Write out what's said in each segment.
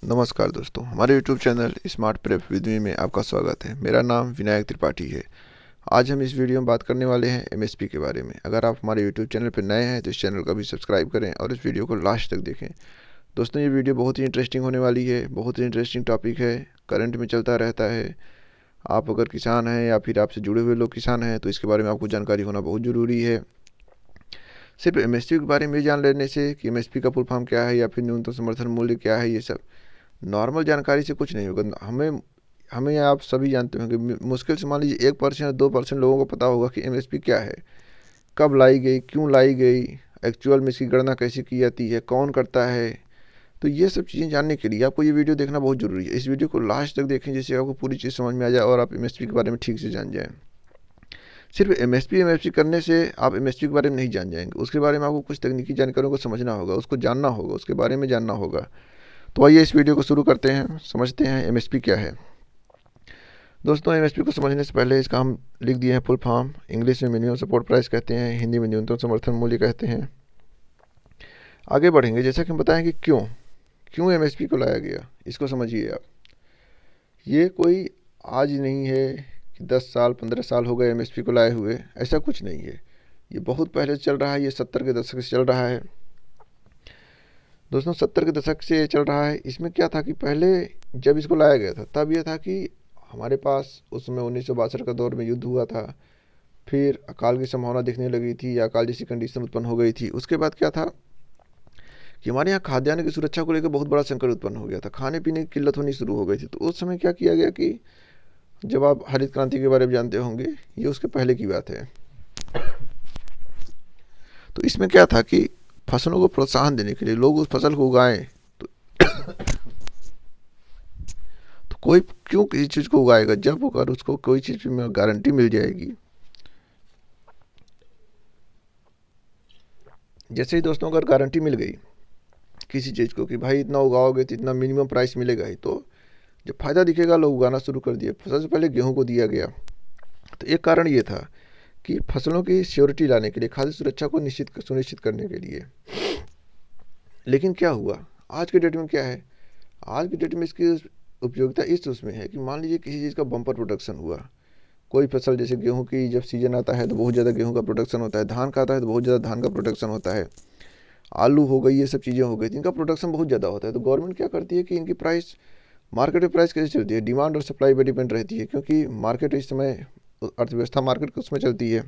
नमस्कार दोस्तों, हमारे YouTube channel smart prep with me में आपका स्वागत है। मेरा नाम विनायक त्रिपाठी है। आज हम इस वीडियो में बात करने वाले हैं MSP के बारे में। अगर आप हमारे YouTube चैनल पर नए हैं तो इस चैनल को भी सब्सक्राइब करें और इस वीडियो को लास्ट तक देखें। दोस्तों, ये वीडियो बहुत ही इंटरेस्टिंग होने वाली है। बहुत ही इंटरेस्टिंग टॉपिक है, करंट में चलता रहता है। आप अगर किसान हैं या फिर आपसे जुड़े हुए लोग किसान हैं तो इसके बारे में आपको जानकारी होना बहुत ज़रूरी है। सिर्फ MSP के बारे में जान लेने से कि MSP का फुल फॉर्म क्या है या फिर न्यूनतम समर्थन मूल्य क्या है, ये सब नॉर्मल जानकारी से कुछ नहीं होगा। हमें हमें आप सभी जानते होंगे, मुश्किल से मान लीजिए 1% या 2% लोगों को पता होगा कि MSP क्या है, कब लाई गई, क्यों लाई गई, एक्चुअल में इसकी गणना कैसे की जाती है, कौन करता है। तो ये सब चीज़ें जानने के लिए आपको ये वीडियो देखना बहुत ज़रूरी है। इस वीडियो को लास्ट तक देखें जिससे आपको पूरी चीज़ समझ में आ जाए और आप MSP के बारे में ठीक से जान जाएँ। सिर्फ MSP करने से आप MSP के बारे में नहीं जान जाएंगे, उसके बारे में आपको कुछ तकनीकी जानकारियों को समझना होगा, उसको जानना होगा, उसके बारे में जानना होगा। तो आइए इस वीडियो को शुरू करते हैं, समझते हैं MSP क्या है। दोस्तों, MSP को समझने से पहले इसका हम लिख दिए हैं फुल फॉर्म। इंग्लिश में मिनिमम सपोर्ट प्राइस कहते हैं, हिंदी में न्यूनतम समर्थन मूल्य कहते हैं। आगे बढ़ेंगे, जैसा कि हम बताएं कि क्यों MSP को लाया गया, इसको समझिए आप। ये कोई आज नहीं है कि 10 साल 15 साल हो गए MSP को लाए हुए, ऐसा कुछ नहीं है। ये बहुत पहले से चल रहा है, ये 70 के दशक से चल रहा है। दोस्तों, 70 के दशक से चल रहा है। इसमें क्या था कि पहले जब इसको लाया गया था तब यह था कि हमारे पास उस समय 1962 का दौर में युद्ध हुआ था, फिर अकाल की संभावना दिखने लगी थी या अकाल जैसी कंडीशन उत्पन्न हो गई थी। उसके बाद क्या था कि हमारे यहाँ खाद्यान्न की सुरक्षा को लेकर बहुत बड़ा संकट उत्पन्न हो गया था, खाने पीने की किल्लत होनी शुरू हो गई थी। तो उस समय क्या किया गया कि जब आप हरित क्रांति के बारे में जानते होंगे, ये उसके पहले की बात है। तो इसमें क्या था कि फसलों को प्रोत्साहन देने के लिए लोग उस फसल को उगाएं। तो कोई क्यों किसी चीज़ को उगाएगा जब अगर उसको कोई चीज़ में गारंटी मिल जाएगी। जैसे ही दोस्तों अगर गारंटी मिल गई किसी चीज़ को कि भाई इतना उगाओगे तो इतना मिनिमम प्राइस मिलेगा ही, तो जब फ़ायदा दिखेगा लोग उगाना शुरू कर दिए। सबसे पहले गेहूं को दिया गया। तो एक कारण ये था कि फसलों की श्योरिटी लाने के लिए, खाद्य सुरक्षा को सुनिश्चित करने के लिए। लेकिन क्या हुआ, आज के डेट में क्या है, आज के डेट में इसकी उपयोगिता इस उसमें है कि मान लीजिए किसी चीज़ का बम्पर प्रोडक्शन हुआ, कोई फसल जैसे गेहूं की जब सीजन आता है तो बहुत ज़्यादा गेहूं का प्रोडक्शन होता है, धान का आता है तो बहुत ज़्यादा धान का प्रोडक्शन होता है, आलू हो गई, ये सब चीज़ें हो गई, इनका प्रोडक्शन बहुत ज़्यादा होता है। तो गवर्नमेंट क्या करती है कि इनकी प्राइस, मार्केट में प्राइस कैसे चलती है, डिमांड और सप्लाई पर डिपेंड रहती है, क्योंकि मार्केट इस समय अर्थव्यवस्था मार्केट उसमें चलती है।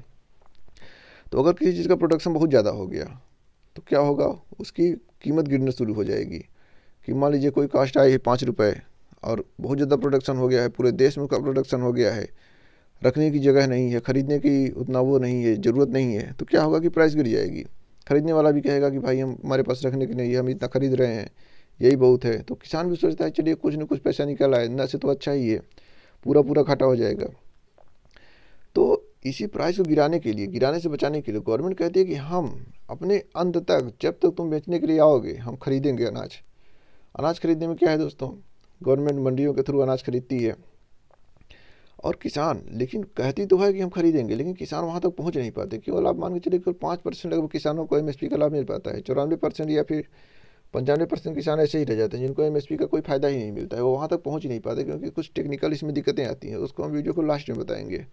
तो अगर किसी चीज़ का प्रोडक्शन बहुत ज़्यादा हो गया तो क्या होगा, उसकी कीमत गिरना शुरू हो जाएगी। कि मान लीजिए कोई कास्ट आई है 5 रुपये और बहुत ज़्यादा प्रोडक्शन हो गया है, पूरे देश में उसका प्रोडक्शन हो गया है, रखने की जगह नहीं है, ख़रीदने की उतना वो नहीं है, ज़रूरत नहीं है, तो क्या होगा कि प्राइस गिर जाएगी। ख़रीदने वाला भी कहेगा कि भाई हम हमारे पास रखने की नहीं है, हम इतना ख़रीद रहे हैं, यही बहुत है। तो किसान भी सोचता है चलिए कुछ न कुछ पैसा निकल आए, ना से तो अच्छा ही है, पूरा पूरा घाटा हो जाएगा। तो इसी प्राइस को गिराने के लिए, गिराने से बचाने के लिए गवर्नमेंट कहती है कि हम अपने अंत तक, जब तक तुम बेचने के लिए आओगे, हम खरीदेंगे अनाज। अनाज खरीदने में क्या है दोस्तों, गवर्नमेंट मंडियों के थ्रू अनाज खरीदती है और किसान, लेकिन कहती तो है कि हम खरीदेंगे, लेकिन किसान वहाँ तक पहुँच नहीं पाते। केवल आप मान के चलिए केवल 5% लगभग किसानों को MSP का लाभ मिल पाता है। 94% या फिर 95% किसान ऐसे ही रह जाते हैं जिनको MSP का कोई फ़ायदा ही नहीं मिलता है, वो वहाँ तक पहुँच ही नहीं पाते, क्योंकि कुछ टेक्निकल इसमें दिक्कतें आती हैं, उसको हम वीडियो को लास्ट में बताएंगे।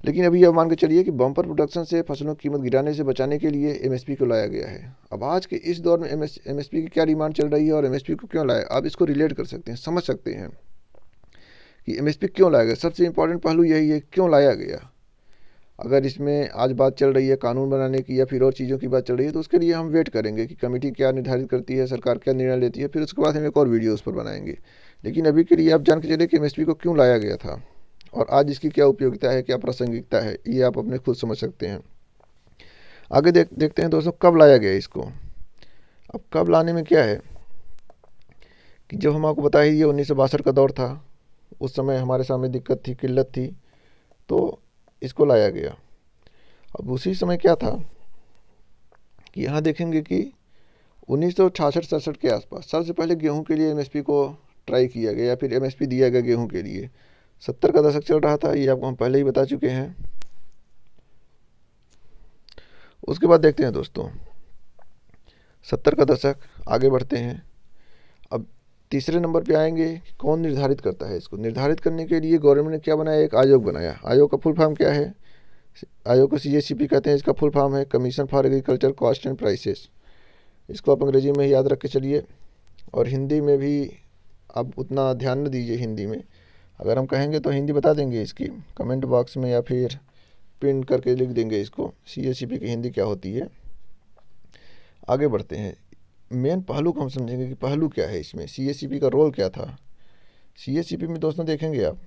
लेकिन अभी अब मान के चलिए कि बम्पर प्रोडक्शन से फसलों की कीमत गिराने से बचाने के लिए MSP को लाया गया है। अब आज के इस दौर में MSP की क्या डिमांड चल रही है और MSP को क्यों लाया, आप इसको रिलेट कर सकते हैं, समझ सकते हैं कि MSP क्यों लाया गया। सबसे इंपॉर्टेंट पहलू यही है, क्यों लाया गया। अगर इसमें आज बात चल रही है कानून बनाने की या फिर और चीज़ों की बात चल रही है, तो उसके लिए हम वेट करेंगे कि कमेटी क्या निर्धारित करती है, सरकार क्या निर्णय लेती है, फिर उसके बाद हम एक और वीडियो उस पर बनाएंगे। लेकिन अभी के लिए आप जान के चलिए कि MSP को क्यों लाया गया था और आज इसकी क्या उपयोगिता है, क्या प्रासंगिकता है, ये आप अपने खुद समझ सकते हैं। आगे देखते हैं दोस्तों कब लाया गया इसको। अब कब लाने में क्या है कि जब हम आपको बताया ये 1962 का दौर था, उस समय हमारे सामने दिक्कत थी, किल्लत थी, तो इसको लाया गया। अब उसी समय क्या था कि यहाँ देखेंगे कि 1966-67 के आसपास सबसे पहले गेहूं के लिए MSP को ट्राई किया गया या फिर MSP दिया गया गेहूं के लिए। 70 का दशक चल रहा था, ये आपको हम पहले ही बता चुके हैं। उसके बाद देखते हैं दोस्तों 70 का दशक, आगे बढ़ते हैं। अब तीसरे नंबर पे आएंगे कि कौन निर्धारित करता है इसको। निर्धारित करने के लिए गवर्नमेंट ने क्या बनाया, एक आयोग बनाया। आयोग का फुल फॉर्म क्या है, आयोग को CACP कहते हैं। इसका फुल फॉर्म है commission for agriculture cost and prices. इसको आप अंग्रेजी में ही याद रख के चलिए, और हिंदी में भी आप उतना ध्यान न दीजिए। हिंदी में अगर हम कहेंगे तो हिंदी बता देंगे इसकी कमेंट बॉक्स में, या फिर पिन करके लिख देंगे इसको CACP की हिंदी क्या होती है। आगे बढ़ते हैं, मेन पहलू को हम समझेंगे कि पहलू क्या है इसमें, CACP का रोल क्या था। CACP में दोस्तों देखेंगे आप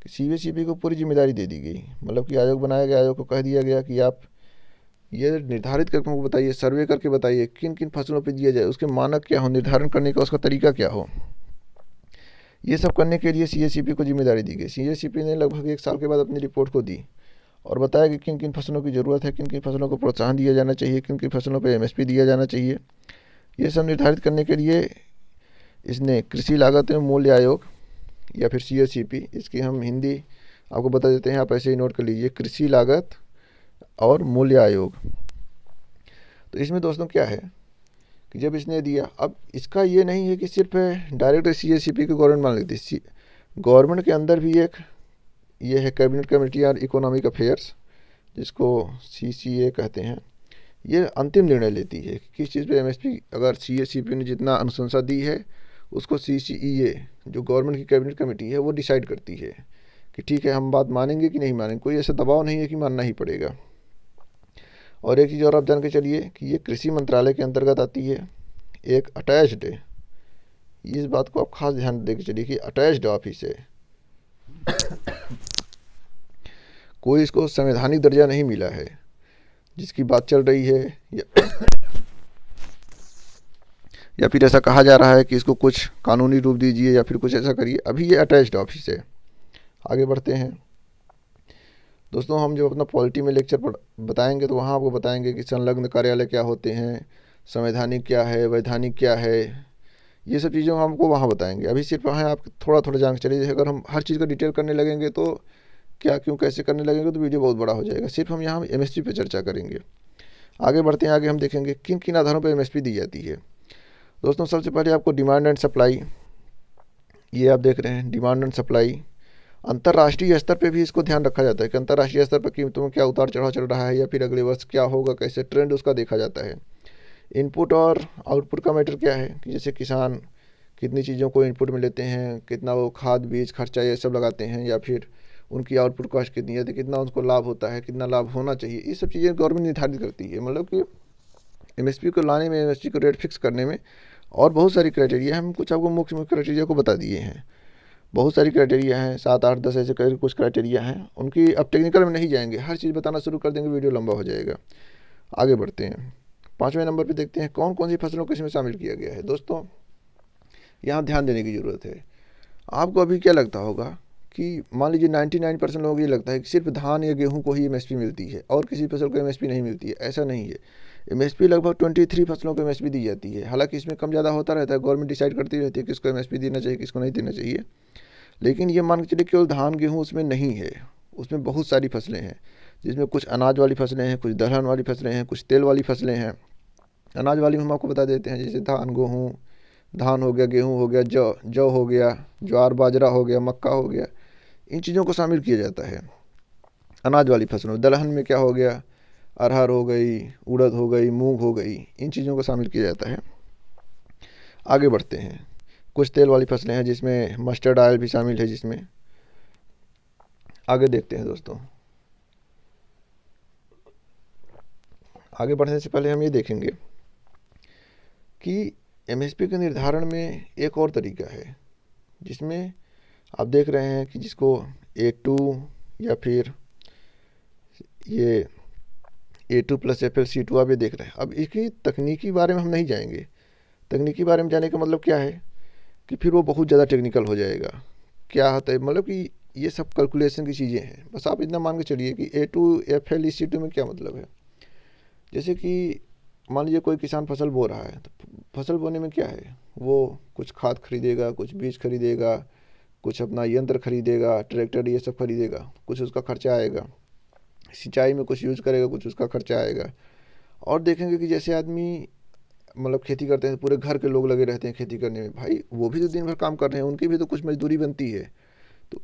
कि CACP को पूरी जिम्मेदारी दे दी गई, मतलब कि आयोग बनाया गया, आयोग को कह दिया गया कि आप ये निर्धारित करके हमको बताइए, सर्वे करके बताइए किन किन फसलों पर दिया जाए, उसके मानक क्या हो, निर्धारण करने का उसका तरीका क्या हो। ये सब करने के लिए CACP को जिम्मेदारी दी गई। CACP ने लगभग 1 साल के बाद अपनी रिपोर्ट को दी और बताया कि किन किन फसलों की ज़रूरत है, किन किन फसलों को प्रोत्साहन दिया जाना चाहिए, किन किन फसलों पर MSP दिया जाना चाहिए। ये सब निर्धारित करने के लिए इसने कृषि लागत एवं मूल्य आयोग या फिर CACP, इसकी हम हिंदी आपको बता देते हैं, आप ऐसे ही नोट कर लीजिए, कृषि लागत और मूल्य आयोग। तो इसमें दोस्तों क्या है कि जब इसने दिया, अब इसका ये नहीं है कि सिर्फ डायरेक्ट CACP को गवर्नमेंट मान लेती है। गवर्नमेंट के अंदर भी एक ये है cabinet committee on economic affairs, जिसको CCA कहते हैं। ये अंतिम निर्णय लेती है कि किस चीज़ पे MSP, अगर CACP ने जितना अनुशंसा दी है उसको CCEA जो गवर्नमेंट की कैबिनेट कमेटी है वो डिसाइड करती है कि ठीक है हम बात मानेंगे कि नहीं मानेंगे। कोई ऐसा दबाव नहीं है कि मानना ही पड़ेगा। और एक चीज़ और आप जान के चलिए कि ये कृषि मंत्रालय के अंतर्गत आती है, एक अटैच्ड है। इस बात को आप खास ध्यान दे के चलिए कि अटैच्ड ऑफिस है, कोई इसको संवैधानिक दर्जा नहीं मिला है। जिसकी बात चल रही है या फिर ऐसा कहा जा रहा है कि इसको कुछ कानूनी रूप दीजिए या फिर कुछ ऐसा करिए, अभी ये अटैच्ड ऑफिस है। आगे बढ़ते हैं दोस्तों, हम जो अपना पॉलिटी में लेक्चर बताएंगे तो वहाँ आपको बताएंगे कि संलग्न कार्यालय क्या होते हैं, संवैधानिक क्या है, वैधानिक क्या है, ये सब चीज़ें हम आपको वहाँ बताएंगे। अभी सिर्फ वहाँ आप थोड़ा थोड़ा जान के चलिए। अगर हम हर चीज़ का डिटेल करने लगेंगे तो क्या क्यों कैसे करने लगेंगे तो वीडियो बहुत बड़ा हो जाएगा। सिर्फ हम यहाँ MSP पे चर्चा करेंगे। आगे बढ़ते हैं, आगे हम देखेंगे किन किन आधारों पर MSP दी जाती है। दोस्तों सबसे पहले आपको डिमांड एंड सप्लाई, ये आप देख रहे हैं डिमांड एंड सप्लाई। अंतर्राष्ट्रीय स्तर पे भी इसको ध्यान रखा जाता है कि अंतर्राष्ट्रीय स्तर पर कीमतों में क्या उतार चढ़ाव चल रहा है या फिर अगले वर्ष क्या होगा, कैसे ट्रेंड उसका देखा जाता है। इनपुट और आउटपुट का मैटर क्या है कि जैसे किसान कितनी चीज़ों को इनपुट में लेते हैं, कितना वो खाद बीज खर्चा ये सब लगाते हैं, या फिर उनकी आउटपुट कॉस्ट कितनी है, तो कितना उनको लाभ होता है, कितना लाभ होना चाहिए, ये सब चीज़ें गवर्नमेंट निर्धारित करती है। मतलब कि MSP को लाने में, MSP को रेट फिक्स करने में और बहुत सारी क्राइटेरिया, हम कुछ आपको मुख्य मुख्य क्राइटेरिया को बता दिए हैं। बहुत सारी क्राइटेरिया हैं, 7 8 10 ऐसे करके कुछ क्राइटेरिया हैं। उनकी अब टेक्निकल में नहीं जाएंगे, हर चीज़ बताना शुरू कर देंगे वीडियो लंबा हो जाएगा। आगे बढ़ते हैं, 5वें नंबर पे देखते हैं कौन कौन सी फसलों को इसमें शामिल किया गया है। दोस्तों यहाँ ध्यान देने की ज़रूरत है। आपको अभी क्या लगता होगा कि मान लीजिए 99% लोगों को ये लगता है कि सिर्फ धान या गेहूं को ही MSP मिलती है और किसी फसल को MSP नहीं मिलती है। ऐसा नहीं है, MSP लगभग 23 फसलों को MSP दी जाती है। हालांकि इसमें कम ज़्यादा होता रहता है, गवर्नमेंट डिसाइड करती रहती है किसको MSP देना चाहिए, किसको नहीं देना चाहिए। लेकिन ये मान के चलिए केवल धान गेहूँ उसमें नहीं है, उसमें बहुत सारी फसलें हैं, जिसमें कुछ अनाज वाली फसलें हैं, कुछ दलहन वाली फसलें हैं, कुछ तेल वाली फसलें हैं। अनाज वाली हम आपको बता देते हैं, जैसे धान हो गया, गेहूँ हो गया, जौ हो गया, ज्वार बाजरा हो गया, मक्का हो गया, इन चीज़ों को शामिल किया जाता है अनाज वाली फसलों। दलहन में क्या हो गया, अरहर हो गई, उड़द हो गई, मूंग हो गई, इन चीज़ों को शामिल किया जाता है। आगे बढ़ते हैं, कुछ तेल वाली फसलें हैं जिसमें मस्टर्ड ऑयल भी शामिल है। जिसमें आगे देखते हैं दोस्तों, आगे बढ़ने से पहले हम ये देखेंगे कि MSP के निर्धारण में एक और तरीका है, जिसमें आप देख रहे हैं कि जिसको A2 या फिर ये A2 + FLC2 आप ये देख रहे हैं। अब इसकी तकनीकी बारे में हम नहीं जाएंगे। तकनीकी बारे में जाने का मतलब क्या है कि फिर वो बहुत ज़्यादा टेक्निकल हो जाएगा। क्या होता है, मतलब कि ये सब कैलकुलेशन की चीज़ें हैं। बस आप इतना मान के चलिए कि A2 FLC2 में क्या मतलब है। जैसे कि मान लीजिए कोई किसान फसल बो रहा है, तो फसल बोने में क्या है, वो कुछ खाद खरीदेगा, कुछ बीज खरीदेगा, कुछ अपना यंत्र खरीदेगा, ट्रैक्टर ये सब खरीदेगा, कुछ उसका खर्चा आएगा। सिंचाई में कुछ यूज करेगा, कुछ उसका खर्चा आएगा। और देखेंगे कि जैसे आदमी मतलब खेती करते हैं, पूरे घर के लोग लगे रहते हैं खेती करने में, भाई वो भी तो दिन भर काम कर रहे हैं, उनकी भी तो कुछ मजदूरी बनती है, तो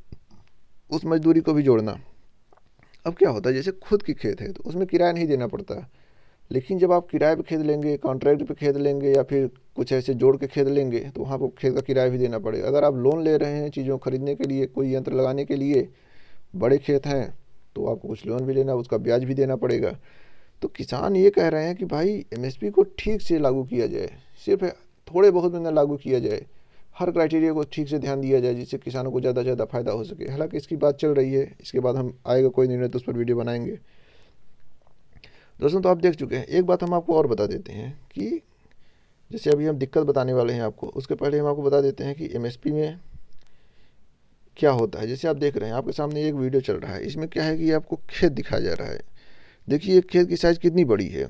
उस मजदूरी को भी जोड़ना। अब क्या होता है, जैसे खुद की खेत है तो उसमें किराया नहीं देना पड़ता, लेकिन जब आप किराए पे खेत लेंगे, कॉन्ट्रैक्ट पे खेत लेंगे, या फिर कुछ ऐसे जोड़ के खेत लेंगे, तो वहाँ पर खेत का किराया भी देना पड़ेगा। अगर आप लोन ले रहे हैं चीज़ों खरीदने के लिए, कोई यंत्र लगाने के लिए, बड़े खेत हैं, तो आपको कुछ लोन भी लेना, उसका ब्याज भी देना पड़ेगा। तो किसान ये कह रहे हैं कि भाई एमएसपी को ठीक से लागू किया जाए, सिर्फ थोड़े बहुत में न लागू किया जाए, हर क्राइटेरिया को ठीक से ध्यान दिया जाए, जिससे किसानों को ज़्यादा से ज़्यादा फ़ायदा हो सके। हालांकि इसकी बात चल रही है, इसके बाद हम आएगा कोई निर्णय तो उस पर वीडियो बनाएंगे। दोस्तों, तो आप देख चुके हैं, एक बात हम आपको और बता देते हैं कि जैसे अभी हम दिक्कत बताने वाले हैं आपको, उसके पहले हम आपको बता देते हैं कि एमएसपी में क्या होता है। जैसे आप देख रहे हैं, आपके सामने एक वीडियो चल रहा है, इसमें क्या है कि आपको खेत दिखाया जा रहा है। देखिए खेत की साइज़ कितनी बड़ी है।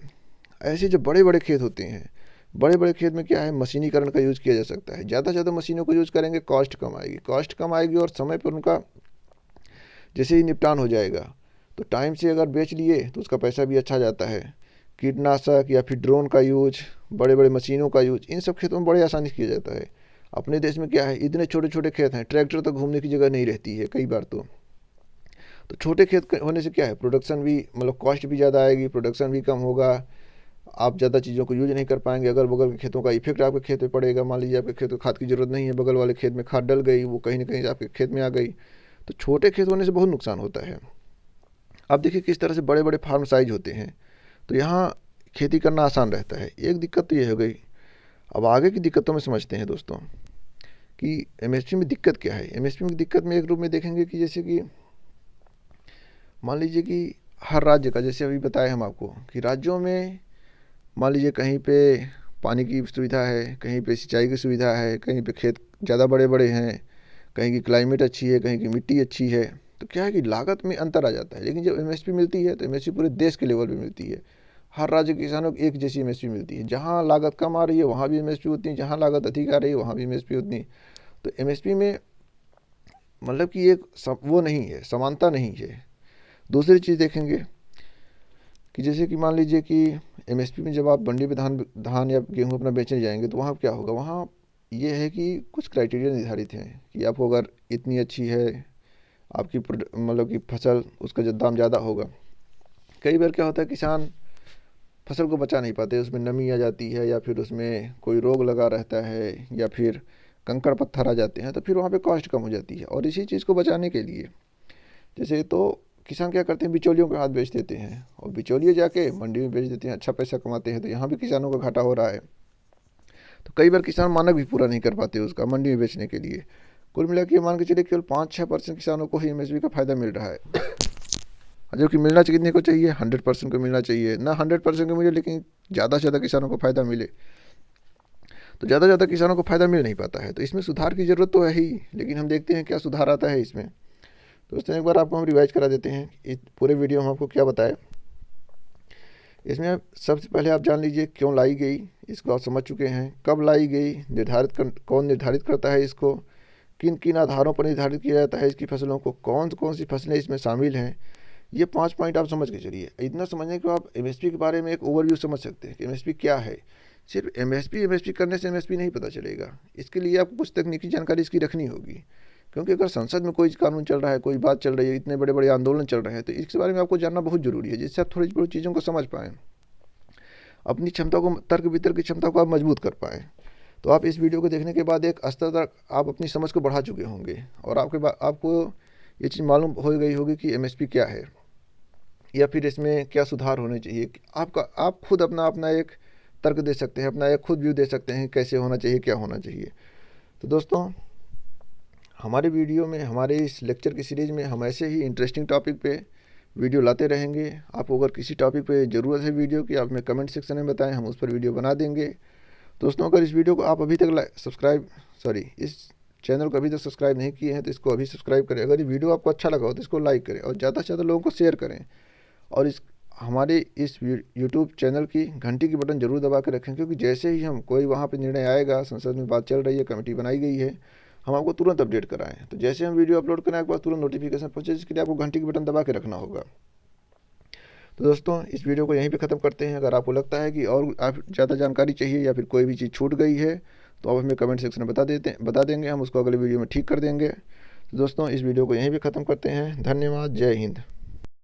ऐसे जो बड़े बड़े खेत होते हैं, बड़े बड़े खेत में क्या है, मशीनीकरण का यूज़ किया जा सकता है। ज़्यादा से ज़्यादा मशीनों को यूज़ करेंगे, कॉस्ट कम आएगी और समय पर उनका जैसे ही निपटान हो जाएगा, तो टाइम से अगर बेच लिए तो उसका पैसा भी अच्छा जाता है। कीटनाशक या फिर ड्रोन का यूज, बड़े बड़े मशीनों का यूज, इन सब खेतों में बड़े आसानी से किया जाता है। अपने देश में क्या है, इतने छोटे छोटे खेत हैं, ट्रैक्टर तक घूमने की जगह नहीं रहती है कई बार। तो छोटे खेत होने से क्या है, प्रोडक्शन भी मतलब कॉस्ट भी ज़्यादा आएगी, प्रोडक्शन भी कम होगा, आप ज़्यादा चीज़ों को यूज नहीं कर पाएंगे। अगर बगल के खेतों का इफेक्ट आपके खेत पे पड़ेगा, मान लीजिए आपके खेत को खाद की ज़रूरत नहीं है, बगल वाले खेत में खाद डल गई, वो कहीं ना कहीं आपके खेत में आ गई, तो छोटे खेत होने से बहुत नुकसान होता है। अब देखिए किस तरह से बड़े बड़े फार्म साइज होते हैं, तो यहाँ खेती करना आसान रहता है। एक दिक्कत तो ये हो गई। अब आगे की दिक्कतों में समझते हैं दोस्तों कि एमएसपी में दिक्कत क्या है। एमएसपी में दिक्कत में एक रूप में देखेंगे कि जैसे कि मान लीजिए कि हर राज्य का, जैसे अभी बताया हम आपको कि राज्यों में मान लीजिए कहीं पे पानी की सुविधा है, कहीं पे सिंचाई की सुविधा है, कहीं पे खेत ज़्यादा बड़े बड़े हैं, कहीं की क्लाइमेट अच्छी है, कहीं की मिट्टी अच्छी है, तो क्या है कि लागत में अंतर आ जाता है। लेकिन जब एमएसपी मिलती है तो एमएसपी पूरे देश के लेवल पे मिलती है, हर राज्य के किसानों को एक जैसी एमएसपी मिलती है। जहाँ लागत कम आ रही है वहाँ भी एमएसपी होती है, जहाँ लागत अधिक आ रही है वहाँ भी एमएसपी होती है। तो एमएसपी में मतलब कि एक वो नहीं है, समानता नहीं है। दूसरी चीज़ देखेंगे कि जैसे कि मान लीजिए कि एमएसपी में जब आप मंडी में धान या गेहूँ अपना बेचने जाएंगे, तो वहाँ क्या होगा, वहाँ ये है कि कुछ क्राइटेरिया निर्धारित हैं कि आपको अगर इतनी अच्छी है आपकी मतलब कि फसल, उसका जो दाम ज़्यादा होगा। कई बार क्या होता है, किसान फसल को बचा नहीं पाते, उसमें नमी आ जाती है, या फिर उसमें कोई रोग लगा रहता है, या फिर कंकड़ पत्थर आ जाते हैं, तो फिर वहाँ पे कॉस्ट कम हो जाती है। और इसी चीज़ को बचाने के लिए जैसे तो किसान क्या करते हैं, बिचौलियों के हाथ बेच देते हैं, और बिचौलिए जाके मंडी में बेच देते हैं, अच्छा पैसा कमाते हैं। तो यहाँ भी किसानों का घाटा हो रहा है। तो कई बार किसान मानक भी पूरा नहीं कर पाते उसका मंडी में बेचने के लिए। कुल मिला के मान के चलिए केवल 5-6% किसानों को ही एमएसपी का फ़ायदा मिल रहा है, जबकि मिलना कितने को चाहिए, 100% को मिलना चाहिए ना। 100% को मिले, लेकिन ज़्यादा से ज़्यादा किसानों को फ़ायदा मिले, तो ज़्यादा से ज़्यादा किसानों को फ़ायदा मिल नहीं पाता है। तो इसमें सुधार की ज़रूरत तो है ही, लेकिन हम देखते हैं क्या सुधार आता है इसमें। तो दोस्तों, एक बार आपको हम रिवाइज करा देते हैं इस पूरे वीडियो में आपको क्या बताया। इसमें सबसे पहले आप जान लीजिए क्यों लाई गई, इसको आप समझ चुके हैं। कब लाई गई, कौन निर्धारित करता है इसको, किन किन आधारों पर निर्धारित किया जाता है इसकी फसलों को, कौन कौन सी फसलें इसमें शामिल हैं। ये 5 पॉइंट आप समझ के चलिए। इतना समझने के बाद आप एमएसपी के बारे में एक ओवरव्यू समझ सकते हैं कि एमएसपी क्या है। सिर्फ एमएसपी करने से एमएसपी नहीं पता चलेगा, इसके लिए आपको कुछ तकनीकी जानकारी इसकी रखनी होगी। क्योंकि अगर संसद में कोई कानून चल रहा है, कोई बात चल रही है, इतने बड़े बड़े आंदोलन चल रहे हैं, तो इसके बारे में आपको जानना बहुत ज़रूरी है, जिससे आप थोड़ी थोड़ी चीज़ों को समझ पाएँ, अपनी क्षमता को, तर्क वितर्क की क्षमता को आप मजबूत कर पाएँ। तो आप इस वीडियो को देखने के बाद एक स्तर तक आप अपनी समझ को बढ़ा चुके होंगे, और आपको ये चीज़ मालूम हो गई होगी कि एमएसपी क्या है, या फिर इसमें क्या सुधार होने चाहिए। आप खुद अपना एक तर्क दे सकते हैं, अपना एक खुद व्यू दे सकते हैं कैसे होना चाहिए, क्या होना चाहिए। तो दोस्तों, हमारे वीडियो में, हमारे इस लेक्चर की सीरीज़ में हम ऐसे ही इंटरेस्टिंग टॉपिक पे वीडियो लाते रहेंगे। आपको अगर किसी टॉपिक पे ज़रूरत है वीडियो की, आप हमें कमेंट सेक्शन में बताएं, हम उस पर वीडियो बना देंगे। दोस्तों, अगर इस वीडियो को आप अभी तक इस चैनल को अभी तक सब्सक्राइब नहीं किए हैं तो इसको अभी सब्सक्राइब करें। अगर ये वीडियो आपको अच्छा लगा हो तो इसको लाइक करें, और ज़्यादा से ज़्यादा लोगों को शेयर करें। और हमारे इस यूट्यूब चैनल की घंटी की बटन जरूर दबा के रखें, क्योंकि जैसे ही हम कोई वहाँ पे निर्णय आएगा, संसद में बात चल रही है, कमेटी बनाई गई है, हम आपको तुरंत अपडेट कराएं। तो जैसे हम वीडियो अपलोड करें आपके पास तुरंत नोटिफिकेशन पहुँचे, जिसके लिए आपको घंटी की बटन दबा के रखना होगा। तो दोस्तों इस वीडियो को यहीं पे ख़त्म करते हैं। अगर आपको लगता है कि और आप ज़्यादा जानकारी चाहिए या फिर कोई भी चीज़ छूट गई है तो आप हमें कमेंट सेक्शन में बता देंगे, हम उसको अगले वीडियो में ठीक कर देंगे। तो दोस्तों इस वीडियो को यहीं पे ख़त्म करते हैं। धन्यवाद। जय हिंद।